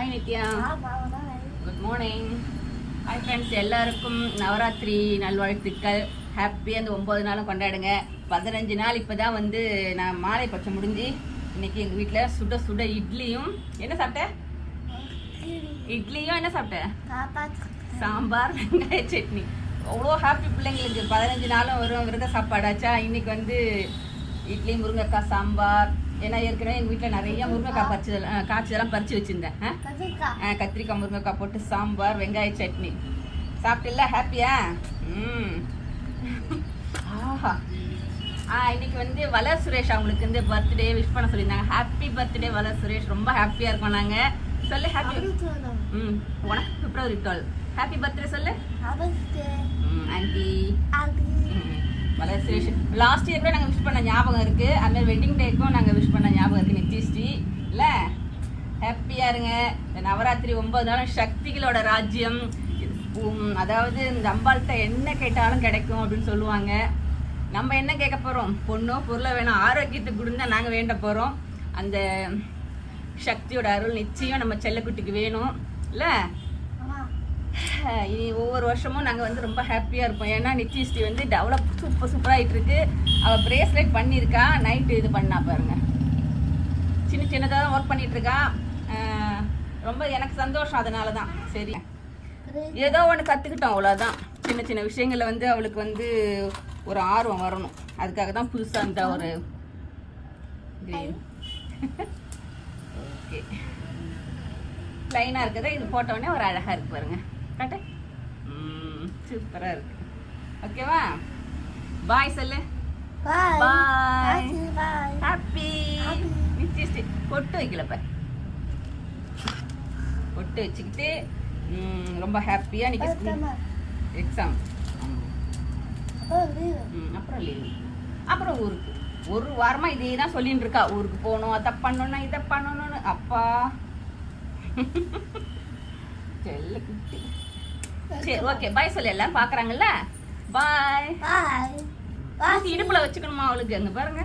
Hi Nithya. Good morning. Hi friends, எல்லாருக்கும் நவராத்திரி நல்வாழ்த்துக்கள். Happy அந்த 9 நாளும் கொண்டாடுங்க. 15 நாள் இப்போ தான் வந்து நான் மாலை பச்சை முடிஞ்சு இன்னைக்கு எங்கள் வீட்டில் சுட சுட இட்லியும் என்ன சாப்பிட்டேன்? இட்லியும் என்ன சாப்பிட்டேன்? சாம்பார் வெங்காய சட்னி. அவ்வளோ ஹாப்பி பிள்ளைங்களுக்கு 15 நாளும் வரும் விரத சாப்பாடாச்சா. இன்னைக்கு வந்து இட்லி முருங்கைக்காய் சாம்பார். ஏன்னா ஏற்கனவே எங்கள் வீட்டில் நிறைய முருங்கைக்காய் காய்ச்சதெல்லாம் பறித்து வச்சுருந்தேன். கத்திரிக்காய் முருங்கைக்காய் போட்டு சாம்பார் வெங்காய சட்னி சாப்பிட்டுல ஹாப்பியா? ஆஹா. இன்னைக்கு வந்து வளர் சுரேஷ் அவங்களுக்கு வந்து பர்த்டே விஷ் பண்ண சொல்லியிருந்தாங்க. ஹாப்பி பர்த்டே வளர் சுரேஷ். ரொம்ப ஹாப்பியாக இருக்கோம் நாங்கள். சொல்லு ஹாப்பி. உனக்கு February 12. ஹாப்பி பர்த்டே சொல்லு ஆண்டி. வளர் சுரேஷ் லாஸ்ட் இயர் கூட நாங்கள் விஷ் பண்ண ஞாபகம் இருக்கு. அதுமாதிரி வெட்டிங் டேக்கும் நாங்கள் விஷ் பண்ண ஞாபகம் இருக்கு. நித்யஸ்ரீ இல்லை? ஹாப்பியாக இருங்க. இந்த நவராத்திரி 9 நாளும் சக்திகளோட ராஜ்யம். அதாவது இந்த அம்பாள்கிட்ட என்ன கேட்டாலும் கிடைக்கும் அப்படின்னு சொல்லுவாங்க. நம்ம என்ன கேட்க போகிறோம்? பொண்ணோ பொருளை வேணும், ஆரோக்கியத்தை கொடுந்தா நாங்கள் வேண்ட போகிறோம். அந்த சக்தியோட அருள் நிச்சயம் நம்ம செல்லக்குட்டிக்கு வேணும் இல்லை? இனி ஒவ்வொரு வருஷமும் நாங்கள் வந்து ரொம்ப ஹாப்பியாக இருப்போம். ஏன்னா நித்யஸ்ரீ வந்து டெவலப் சூப்பராகிட்டு இருக்கு. அவள் பிரேஸ்லெட் பண்ணியிருக்கா. நைட்டு இது பண்ணா பாருங்க. சின்ன சின்னதாக தான் ஒர்க் பண்ணிட்டு இருக்கா. ரொம்ப எனக்கு சந்தோஷம். அதனால தான் சரி ஏதோ ஒன்று கற்றுக்கிட்டோம், அவ்வளோதான். சின்ன சின்ன விஷயங்களில் வந்து அவளுக்கு வந்து ஒரு ஆர்வம் வரணும். அதுக்காக தான் புதுசாக இந்த ஒரு ஓகே லைனாக இருக்குதா. இது போட்டோடனே ஒரு அழகாக இருக்கு பாருங்க. கட்ட சூப்பராக இருக்கு. ஓகேவா? பாய் சொல்லு. பாய். ஹாப்பி. நிச்சயிச்சு பொட்டு வைக்கலப்ப. பொட்டு வச்சுக்கிட்டு ரொம்ப ஹாப்பியாக இன்னைக்கு எக்ஸாம். அப்புறம் லீவு. அப்புறம் ஊருக்கு. ஒரு வாரமாக இதே தான் சொல்லிட்டு இருக்கா. ஊருக்கு போகணும், அதை பண்ணணும், இதை பண்ணணும்னு. அப்பா செல்ல குட்டி. சரி ஓகே பாய் சொல்லு. எல்லாரும் பார்க்குறாங்கல்ல. பாய். இடுப்புல வச்சுக்கணுமா அவளுக்கு? அங்கே பாருங்க.